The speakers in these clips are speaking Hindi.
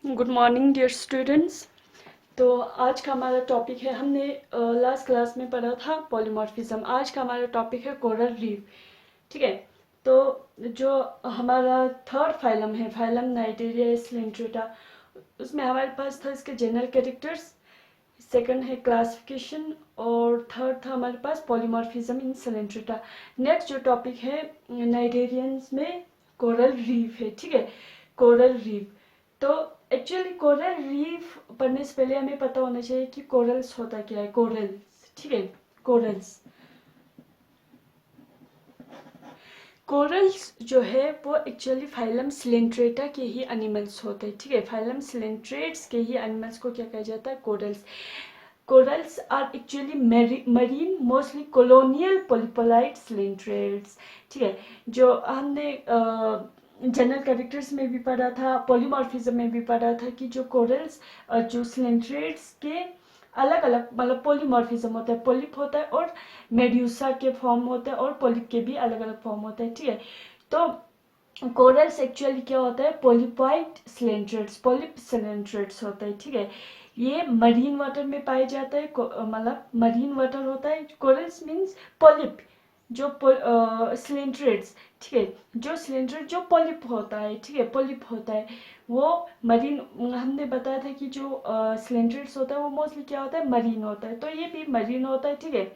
Good morning dear students. तो आज का हमारा टॉपिक है, हमने लास्ट क्लास में पढ़ा था पॉलीमॉर्फिज्म। आज का हमारा टॉपिक है कोरल रीफ। ठीक है। तो जो हमारा थर्ड फाइलम है, फाइलम नाइटेरिया सिलेंट्रेटा, उसमें हमारे पास था इसके जनरल कैरेक्टर्स, सेकंड है क्लासिफिकेशन, और थर्ड था हमारे पास पॉलीमॉर्फिज्म इन सिलेंट्रेटा। नेक्स्ट जो टॉपिक है नाइटेरियंस में कोरल रीफ है। ठीक है, कोरल रीफ। तो एक्चुअली कोरल रीफ पढ़ने से पहले हमें पता होना चाहिए कि कोरल्स होता क्या है। कोरल्स, ठीक है, कोरल्स कोरल्स जो है वो एक्चुअली फाइलम सिलेंट्रेटा के ही एनिमल्स होते हैं। ठीक है, फाइलम सिलेंट्रेट्स के ही एनिमल्स को क्या कहा जाता है, corals. Corals are actually marine, mostly colonial polypoid coelenterates. ठीक है, जो हमने जनरल कैरेक्टर्स में भी पढ़ा था, पॉलीमॉर्फिज्म में भी पढ़ा था कि जो कोरल्स जो सिलेंट्रेट्स के अलग अलग मतलब पॉलीमॉर्फिज्म होता है, पोलिप होता है और मेड्यूसा के फॉर्म होते हैं, और पोलिप के भी अलग अलग फॉर्म होते हैं। ठीक है, तो कोरल्स एक्चुअली क्या होता है, पोलिपाइड सिलेंट्रेट्स, पोलिप सिलेंट्रेट्स होता है। ठीक है, ये मरीन वाटर में पाए जाता है, मतलब मरीन वाटर होता है। कोरल्स मीन्स पोलिप, जो सिलेंट्रेट्स, ठीक है, जो सिलेंट्रेट जो पोलिप होता है, ठीक है, पोलिप होता है वो मरीन। हमने बताया था कि जो सिलेंट्रेट्स होता है वो मोस्टली क्या होता है, मरीन होता है, तो ये भी मरीन होता है। ठीक है,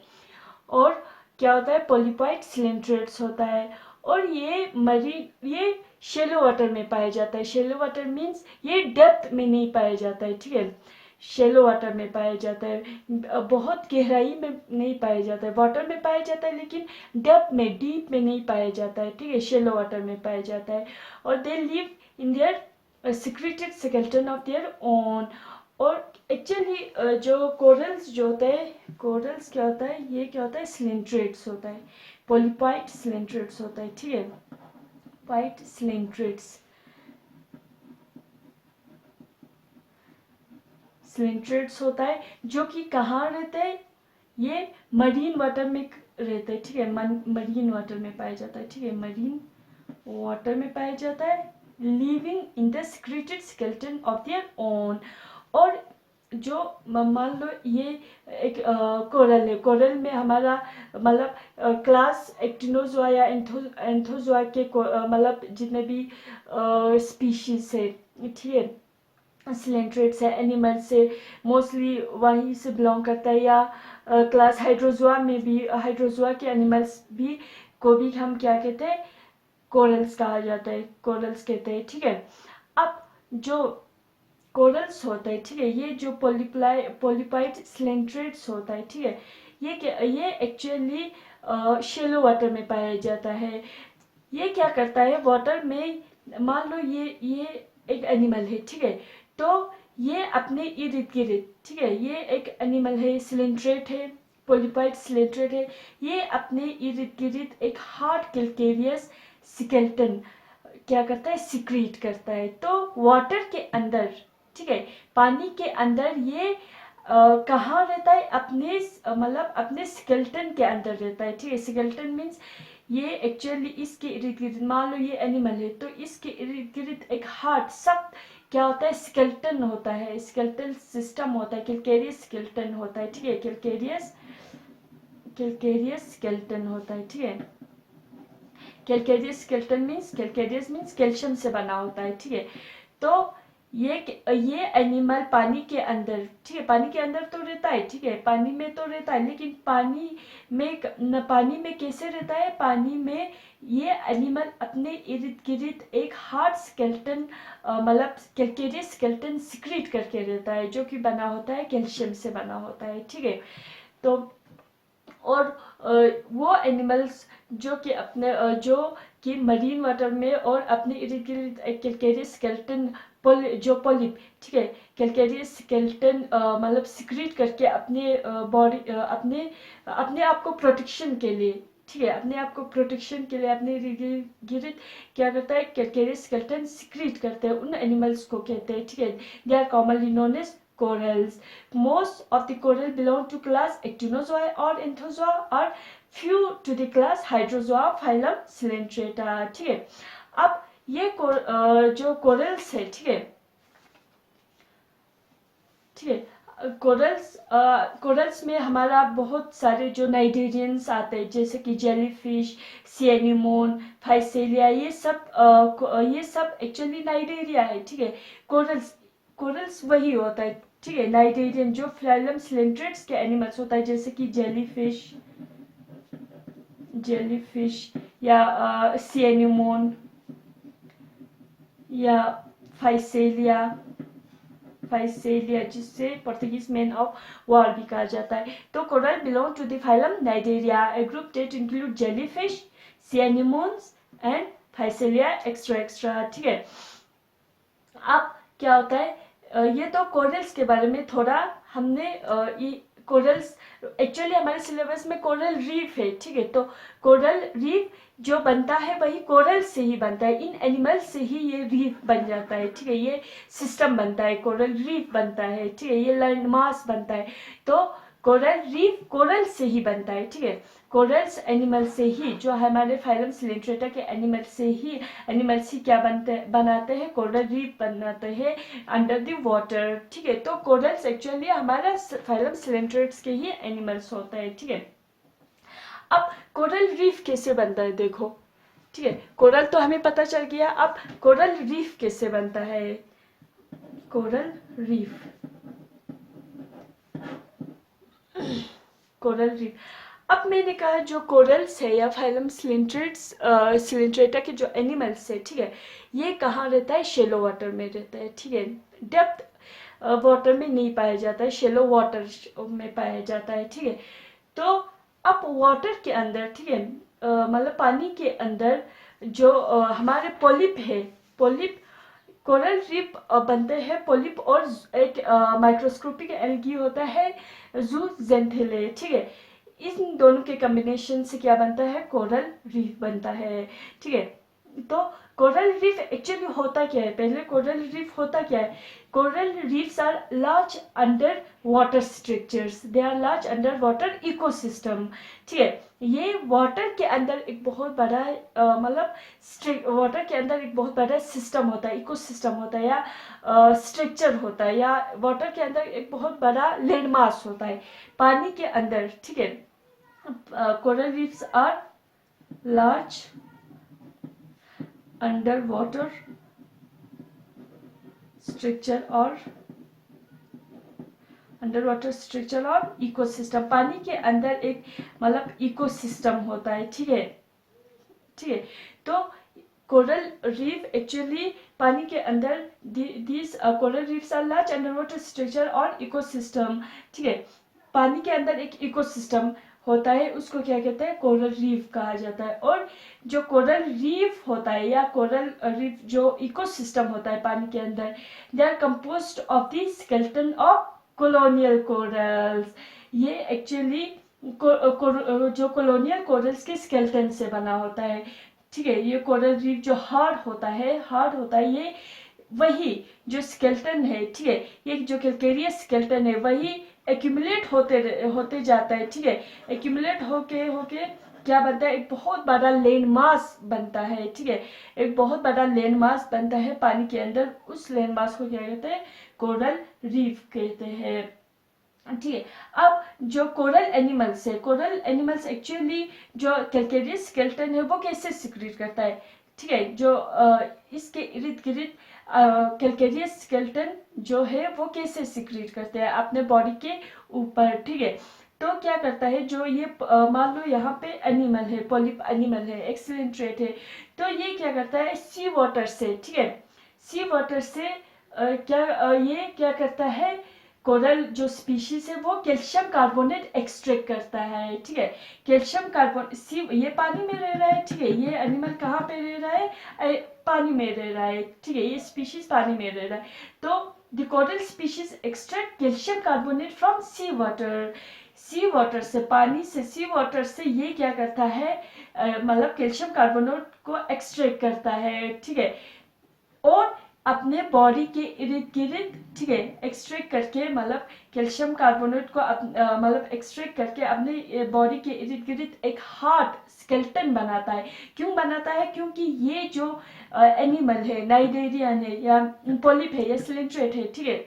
और क्या होता है, पोलिपाइड सिलेंट्रेट्स होता है, और ये मरीन, ये शेलो वाटर में पाया जाता है। शेलो वाटर मीन्स ये डेप्थ में नहीं पाया जाता है। ठीक है, शेलो वाटर में पाया जाता है, बहुत गहराई में नहीं पाया जाता है, वाटर में पाया जाता है लेकिन डेप्थ में, डीप में नहीं पाया जाता है। ठीक है, शेलो वाटर में पाया जाता है, और they live in their secreted skeleton of their own. और एक्चुअली जो कोरल्स जो होता है, कोरल्स क्या होता है, ये क्या होता है, सिलेंट्रेट्स होता है, पोलिपाइड सिलेंट्रेट्स होता है। ठीक है, पाइड सिलेंट्रेट्स, सिलेंट्रेट्स होता है, जो कि कहाँ रहता है, ये मरीन वाटर में रहता है। ठीक है, मरीन वाटर में पाया जाता है। ठीक है, मरीन वाटर में पाया जाता है, living in the secreted skeleton of their own. और जो मान लो ये एक कोरल है, कोरल में हमारा मतलब क्लास एक्टिनोजोआ या एंथोजोआ के मतलब जितने भी स्पीशीज है, ठीक है, सिलेंट्रेट्स है, एनिमल से मोस्टली वहीं से बिलोंग करता है, या क्लास हाइड्रोजोआ में भी, हाइड्रोजोआ के एनिमल्स भी को भी हम क्या कहते हैं, कोरल्स कहा जाता है, कोरल्स कहते हैं। ठीक है, अब जो कोरल्स होता है, ठीक है, ये जो पोलिपाइड सिलेंट्रेट्स होता है, ठीक है, ये एक्चुअली शेलो वाटर में पाया जाता है। ये क्या करता है, वाटर में, मान लो ये एक एनिमल है, ठीक है, तो ये अपने इर्द गिर्द, ठीक है, ये एक एनिमल है, सिलेंट्रेट है, पोलिपाइड सिलेंट्रेट है, ये अपने इर्द गिर्द एक हार्ड कैल्केरियस स्केलेटन क्या करता है, सिक्रीट करता है। तो वाटर के अंदर, ठीक है, पानी के अंदर ये कहाँ रहता है, अपने मतलब अपने स्केलेटन के अंदर रहता है। ठीक है, स्केलेटन मीन्स ये एक्चुअली इसके इर्द गिर्द, मान लो ये एनिमल है तो इसके इर्द गिर्द एक हार्ड सख्त क्या होता है, स्केलेटन होता है, स्केलेटल सिस्टम होता है, कैल्केरियस स्केलेटन होता है। ठीक है, कैल्केरियस स्केलेटन होता है। ठीक है, calcareous skeleton means, calcareous means calcium से बना होता है। ठीक है, तो ये एनिमल पानी के अंदर, ठीक है, पानी के अंदर तो रहता है, ठीक है, पानी में तो रहता है, लेकिन पानी में कैसे रहता है, पानी में ये एनिमल अपने इर्द गिर्द एक हार्ड स्केलेटन मतलब कैल्केरियस स्केलेटन सिक्रीट करके रहता है, जो कि बना होता है, कैल्शियम से बना होता है। ठीक है, तो और वो एनिमल्स जो कि अपने जो कि मरीन वाटर में और अपने इर्द गिर्द कैल्केरियस स्केलेटन जो पोलिप, ठीक है, कैल्केरियस स्केलेटन मतलब सिक्रीट करके अपने बॉडी अपने अपने आप को प्रोटेक्शन के लिए, ठीक है, अपने आप को प्रोटेक्शन के लिए अपने इर्द गिर्द क्या करता है, कैल्केरियस स्केलेटन सिक्रीट करते हैं, उन एनिमल्स को कहते हैं। ठीक है, they are commonly known as corals. Most of the coral belong to class Actinozoa or Anthozoa, or few to the class Hydrozoa phylum Coelenterata. ठीक है, अब ये जो corals है, ठीक है, कोरल्स में हमारा बहुत सारे जो नाइडेरियंस आते हैं, जैसे कि जेलीफिश, सी एनीमोन, फाइसेलिया, ये सब एक्चुअली नाइडेरिया है, ठीक है। कोरल्स वही होता है, ठीक है, नाइडेरियन जो फ्लाइलम सिलेंट्रेट्स के एनिमल्स होता है, जैसे कि जेलीफिश या सी एनीमोन या फाइसेलिया, जिससे पोर्तुगीज मैन ऑफ वॉर भी कहा जाता है। तो coral belong to the phylum Cnidaria, a group that include jellyfish, sea anemones and Physalia extra, ठीक है। अब क्या होता है, ये तो कोरल्स के बारे में थोड़ा हमने कोरल्स एक्चुअली हमारे सिलेबस में कोरल रीफ है, ठीक है। तो कोरल रीफ जो बनता है वही कोरल से ही बनता है, इन एनिमल्स से ही ये रीफ बन जाता है, ठीक है। ये सिस्टम बनता है, कोरल रीफ बनता है, ठीक है। ये लैंड मास बनता है, तो कोरल रीफ कोरल से ही बनता है, ठीक है। कोरल्स एनिमल से ही, जो हमारे फाइलम सिलेंट्रेटा के एनिमल्स ही क्या बनाते हैं, कोरल रीफ बनाते हैं अंडर द वाटर, ठीक है। तो कोरल्स एक्चुअली हमारा फाइलम सिलेंट्रेट्स के ही एनिमल्स होता है, ठीक है। अब कोरल रीफ कैसे बनता है देखो, ठीक है। कोरल तो हमें पता चल गया, अब कोरल रीफ कैसे बनता है। कोरल रीफ अब मैंने कहा जो कोरल्स है या फाइलम सिलेंट्रेटा के जो एनिमल्स है, ठीक है, ये कहाँ रहता है, शेलो वाटर में रहता है, ठीक है। डेप्थ वाटर में नहीं पाया जाता है, शेलो वाटर में पाया जाता है, ठीक है। तो अब वाटर के अंदर, ठीक है, मतलब पानी के अंदर जो हमारे पोलिप है, कोरल रीफ बनते हैं पोलिप और एक माइक्रोस्कोपिक एल्गी होता है ज़ूज़ेंथेले, ठीक है। इन दोनों के कॉम्बिनेशन से क्या बनता है, कोरल रीफ बनता है, ठीक है। तो कोरल रीफ एक्चुअली होता क्या है, पहले कोरल रीफ होता क्या है। Coral reefs are large under water structures, they are large under water ecosystem, ठीक है। ये वाटर के अंदर एक बहुत बड़ा वाटर के अंदर एक बहुत बड़ा सिस्टम होता है, इकोसिस्टम होता है या स्ट्रक्चर होता है, या वाटर के अंदर एक बहुत बड़ा लैंडमास होता है पानी के अंदर, ठीक है। Coral reefs are large under water structure और इकोसिस्टम, पानी के अंदर एक इकोसिस्टम होता है, ठीक है, ठीक है। तो कोरल रीफ एक्चुअली पानी के अंदर this coral reefs are large under water structure और इकोसिस्टम, ठीक है। पानी के अंदर एक इकोसिस्टम होता है, उसको क्या कहते हैं, कोरल रीफ कहा जाता है। और जो कोरल रीफ होता है या कोरल रीफ जो इकोसिस्टम होता है पानी के अंदर, they are composed of the skeleton of colonial corals. ये एक्चुअली जो कॉलोनियल कोरल्स के स्केलेटन से बना होता है, ठीक है। ये कोरल रीफ जो हार्ड होता है, ये वही जो स्केलेटन है, ठीक है, ये जो कैल्केरियस स्केलेटन है वही एक्यूमुलेट होते जाता है, ठीक है। एक्यूमुलेट होके क्या बनता है, एक बहुत बड़ा लैंड मास बनता है, ठीक है। एक बहुत बड़ा लैंड मास बनता है पानी के अंदर, उस लैंड मास को क्या कहते हैं, कोरल रीफ कहते हैं, ठीक है। अब जो कोरल एनिमल्स एक्चुअली जो कैल्केरियस स्केलेटन है वो कैसे सिक्रीट करता है, ठीक है। जो इसके इर्द गिर्द कैल्केरियस स्केलेटन जो है वो कैसे सिक्रीट करते हैं अपने बॉडी के ऊपर, ठीक है। तो क्या करता है, जो ये मान लो यहाँ पे एनिमल है, पोलिप एनिमल है, एक्सीलेंट्रेट है, तो ये क्या करता है, सी वाटर से, ठीक है, सी वाटर से ये क्या करता है, कोरल जो स्पीशीज है वो कैल्शियम कार्बोनेट एक्सट्रैक्ट करता है, ठीक है। कैल्शियम कार्बोनेट, ये पानी में रह रहा है, ठीक है, ये एनिमल कहाँ पे रह रहा है, पानी में रह रहा है, ठीक है, ये स्पीशीज पानी में रह रहा है। तो the coral species extract calcium carbonate from sea water से, पानी से, सी वाटर से ये क्या करता है, कैल्शियम कार्बोनेट को एक्सट्रैक्ट करता है, ठीक है, और अपने बॉडी के इर्द गिर्द, ठीक है, एक्सट्रैक्ट करके कैल्शियम कार्बोनेट को एक्सट्रैक्ट करके अपने बॉडी के इर्द गिर्द एक हार्ड स्केलेटन बनाता है। क्यों बनाता है, क्योंकि ये जो एनिमल है, नाइडेरियन है या पोलिप है या सिलेंट्रेट है, ठीक है,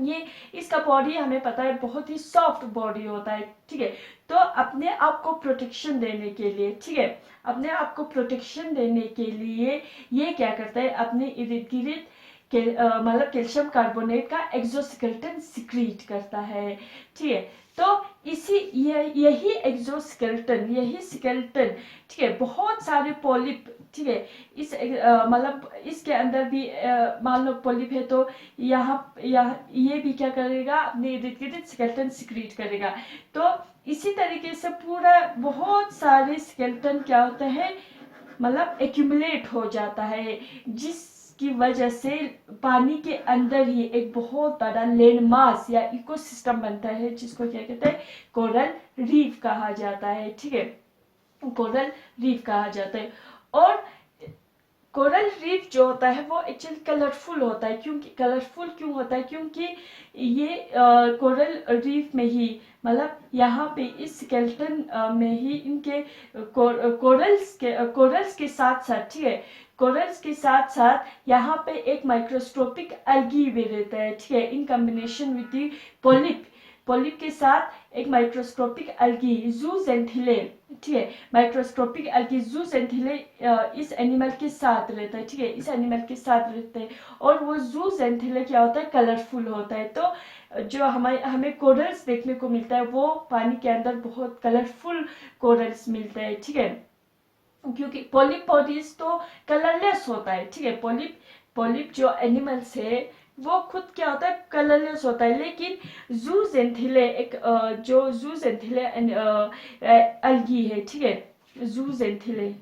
ये इसका बॉडी हमें पता है बहुत ही सॉफ्ट बॉडी होता है, ठीक है। तो अपने आप को प्रोटेक्शन देने के लिए, ठीक है, अपने आप को प्रोटेक्शन देने के लिए ये क्या करता है, अपने इर्द गिर्द मतलब कैल्शियम कार्बोनेट का एक्सोस्केलेटन सिक्रीट करता है, ठीक है। तो यही एक्सोस्केलेटन, यही स्केलेटन, ठीक है, बहुत सारे पॉलिप, ठीक है, इस मतलब इसके अंदर भी मान लो पॉलिप है तो यहाँ ये भी क्या करेगा, अपने इर्द गिर्द स्केलेटन सिक्रीट करेगा। तो इसी तरीके से पूरा बहुत सारे स्केलेटन क्या होता है, मतलब एक्यूमुलेट हो जाता है, जिसकी वजह से पानी के अंदर ही एक बहुत बड़ा लैंडमास या इकोसिस्टम बनता है, जिसको क्या कहते हैं, कोरल रीफ कहा जाता है, ठीक है, कोरल रीफ कहा जाता है। और कोरल रीफ जो होता है वो एक्चुअली कलरफुल होता है, क्योंकि कलरफुल क्यों होता है, क्योंकि ये कोरल रीफ में ही, मतलब यहाँ पे इस स्केलेटन में ही इनके कोरल्स के साथ साथ, ठीक है, कोरल्स के साथ साथ यहाँ पे एक माइक्रोस्कोपिक एल्गी भी रहता है, ठीक है, in combination with the polyp के साथ एक माइक्रोस्कोपिक एल्गी ज़ूज़ेंथिले, ठीक है, माइक्रोस्कोपिक एल्गी ज़ूज़ेंथिले इस एनिमल के साथ रहता है, ठीक है, इस एनिमल के साथ रहते हैं। और वो ज़ूज़ेंथिले क्या होता है, कलरफुल होता है। तो जो हमें कोरल्स देखने को मिलता है वो पानी के अंदर बहुत कलरफुल कोरल्स मिलते हैं, ठीक है, क्योंकि पॉलिप बॉडीज तो कलरलेस होता है, ठीक है, पॉलिप जो एनिमल्स है वो खुद क्या होता है, कलरलेस होता है। लेकिन ज़ूज़ेंथिले एक जो ज़ूज़ेंथिले एल्गी है, ठीक है, ज़ूज़ेंथिले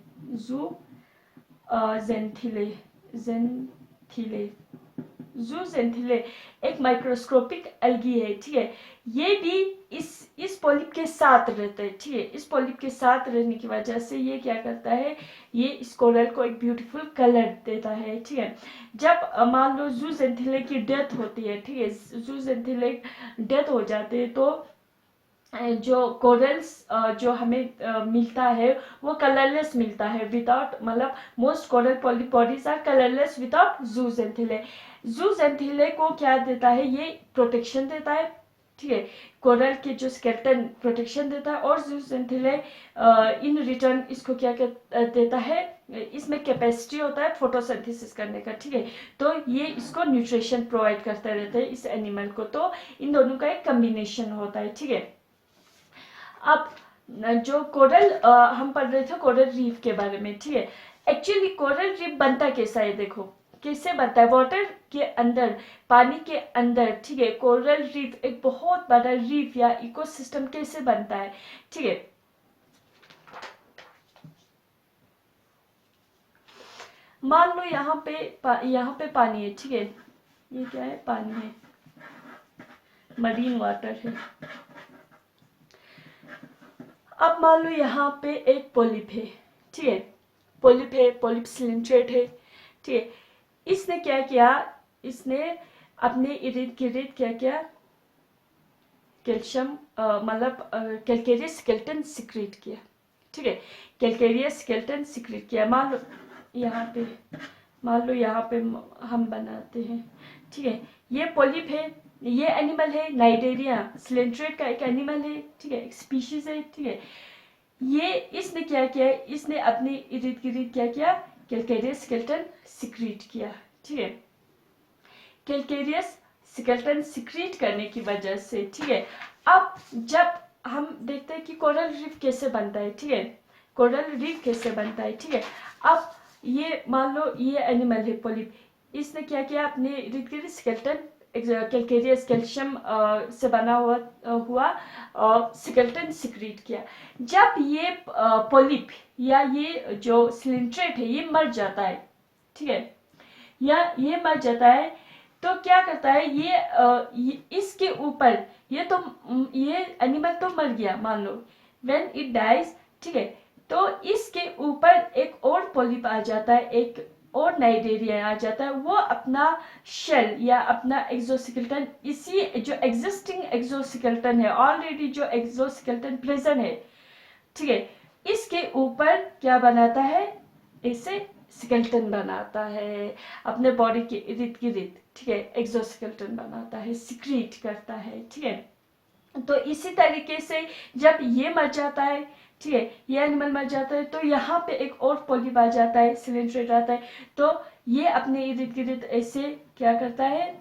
ज़ूज़ेंथिले एक माइक्रोस्कोपिक एल्गी है, ठीक है, ये भी इस पॉलिप के साथ रहता है, ठीक है, इस पॉलिप के साथ रहने की वजह से ये क्या करता है, ये इस कोरल को एक ब्यूटीफुल कलर देता है, ठीक है। जब मान लो ज़ूज़ेंथिले की डेथ होती है, ठीक है, ज़ूज़ेंथिले डेथ हो जाते हैं तो जो कोरल्स जो हमें मिलता है वो कलरलेस मिलता है, विदाउट, मतलब most coral polyp bodies are colourless without zooxanthellae को क्या देता है, ये प्रोटेक्शन देता है, ठीक है, कोरल के जो स्केलेटन प्रोटेक्शन देता है। और ज़ूज़ेंथिले इन रिटर्न इसको क्या देता है, इसमें कैपेसिटी होता है फोटोसिंथेसिस करने का, ठीक है, तो ये इसको न्यूट्रिशन प्रोवाइड करते रहते हैं इस एनिमल को। तो इन दोनों का एक कम्बिनेशन होता है, ठीक है। अब जो कोरल हम पढ़ रहे थे कोरल रीफ के बारे में, ठीक है, एक्चुअली कोरल रीफ बनता कैसा है, देखो कैसे बनता है, वाटर के अंदर, पानी के अंदर, ठीक है, कोरल रीफ एक बहुत बड़ा रीफ या इकोसिस्टम कैसे बनता है, ठीक है। मान लो यहाँ पे पानी है, ठीक है, ये क्या है, पानी है, मरीन वाटर है। अब मान लो यहाँ पे एक पॉलिप है, ठीक है, पॉलिप सिलेंट्रेट है, ठीक है, इसने क्या किया, इसने अपने इर्द गिर्द क्या किया, कैल्शियम मतलब कैल्केरियस स्केलेटन सिक्रीट किया, ठीक है, कैल्केरियस स्केलेटन सिक्रीट किया। मान लो यहाँ पे हम बनाते हैं, ठीक है, ये पॉलिप है, ये एनिमल है नाइडेरिया सिलेंट्रेट का एक एनिमल है, ठीक है, एक स्पीशीज है, ठीक है। ये इसने क्या किया, इसने अपने इर्द गिर्द क्या किया, कैल्केरियस स्केलेटन सिक्रीट किया, ठीक है, कैल्केरियस स्केलेटन सिक्रीट करने की वजह से, ठीक है। अब जब हम देखते हैं कि कोरल रीफ कैसे बनता है, ठीक है, कोरल रीफ कैसे बनता है, ठीक है। अब ये मान लो ये एनिमल है पॉलिप, इसने क्या किया, अपने इर्द गिर्द स्केलेटन कैल्केरियस कैल्शियम से बना हुआ स्केलेटन सिक्रीट किया। जब ये पॉलिप या ये जो सिलेंट्रेट है ये मर जाता है, ठीक है, या ये मर जाता है तो क्या करता है, ये इसके ऊपर ये एनिमल तो मर गया, मान लो व्हेन इट डाइज, ठीक है, तो इसके ऊपर एक और पॉलिप आ जाता है, एक और नाइडेरिया आ जाता है, वो अपना शेल या अपना एक्सोस्केलेटन, इसी जो एग्जिस्टिंग एक्सोस्केलेटन है, ऑलरेडी जो एक्सोस्केलेटन प्रेजेंट है, ठीक है, इसके ऊपर क्या बनाता है, इसे स्केलेटन बनाता है अपने बॉडी के इर्द गिर्द, ठीक है, एक्सोस्केलेटन बनाता है, सिक्रीट करता है, ठीक है। तो इसी तरीके से जब ये मर जाता है, ठीक है, ये एनिमल मर जाता है, तो यहाँ पे एक और पॉलिप आ जाता है, सिलेंट्रेट आता है, तो ये अपने इर्द गिर्द ऐसे क्या करता है,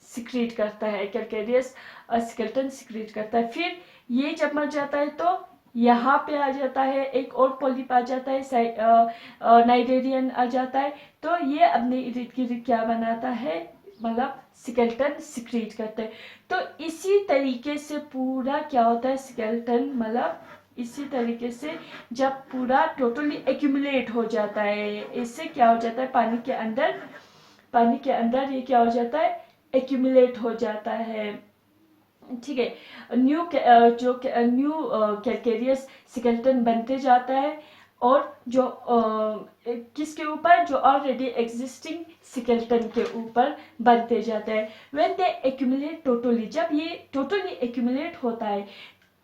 सिक्रीट करता है, कैल्केरियस स्केलेटन सिक्रीट करता है। फिर ये जब मर जाता है तो यहाँ पे आ जाता है एक और पॉलिप आ जाता है, नाइडेरियन आ जाता है, तो ये अपने इर्द गिर्द क्या बनाता है, मतलब स्केलेटन सिक्रीट करते हैं। तो इसी तरीके से पूरा क्या होता है, स्केलेटन मतलब इसी तरीके से जब पूरा टोटली एक्यूमुलेट हो जाता है, इससे क्या हो जाता है, पानी के अंदर ये क्या हो जाता है, एक्यूमुलेट हो जाता है, ठीक है। न्यू कैल्केरियस स्केलेटन बनते जाता है, और जो किसके ऊपर, जो ऑलरेडी एग्जिस्टिंग स्केलेटन के ऊपर बनते जाते हैं। व्हेन दे एक्यूमुलेट टोटली, जब ये टोटली एक्यूमुलेट होता है,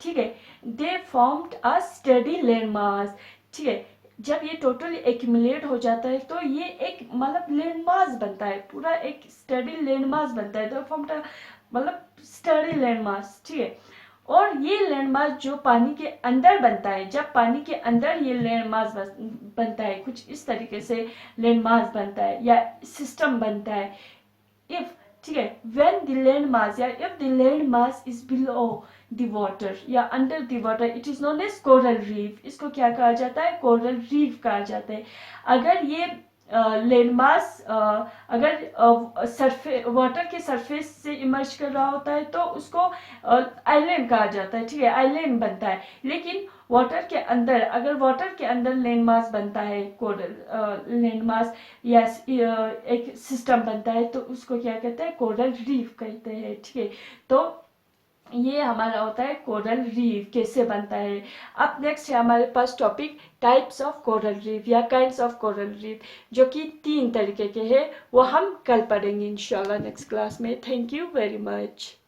ठीक है, दे फॉर्म्ड अ स्टडी लैंडमास, ठीक है। जब ये टोटली एक्यूमुलेट हो जाता है तो ये एक मतलब लैंडमास बनता है, पूरा एक स्टडी लैंडमास बनता है, तो फॉर्म्ड मतलब स्टडी लैंडमास, ठीक है। और ये लैंडमास जो पानी के अंदर बनता है, जब पानी के अंदर ये लैंडमास बनता है, कुछ इस तरीके से लैंडमास बनता है या सिस्टम बनता है, इफ, ठीक है, व्हेन द लैंडमास या if the landmass is below the water या under the water, it is known as coral reef. इसको क्या कहा जाता है, कोरल रीफ कहा जाता है। अगर ये लैंडमास अगर सरफेस वाटर के सरफेस से इमर्ज कर रहा होता है तो उसको आइलैंड कहा जाता है, ठीक है, आइलैंड बनता है। लेकिन वाटर के अंदर, अगर वाटर के अंदर लैंडमास बनता है, कोरल लैंडमास या एक सिस्टम बनता है, तो उसको क्या कहते हैं, कोरल रीफ कहते हैं, ठीक है। तो ये हमारा होता है कोरल रीफ कैसे बनता है। अब नेक्स्ट है हमारे पास topic types of coral reef या काइंड्स ऑफ कोरल रीफ, जो कि 3 तरीके के हैं, वो हम कल पढ़ेंगे इंशाल्लाह नेक्स्ट क्लास में। Thank you very much.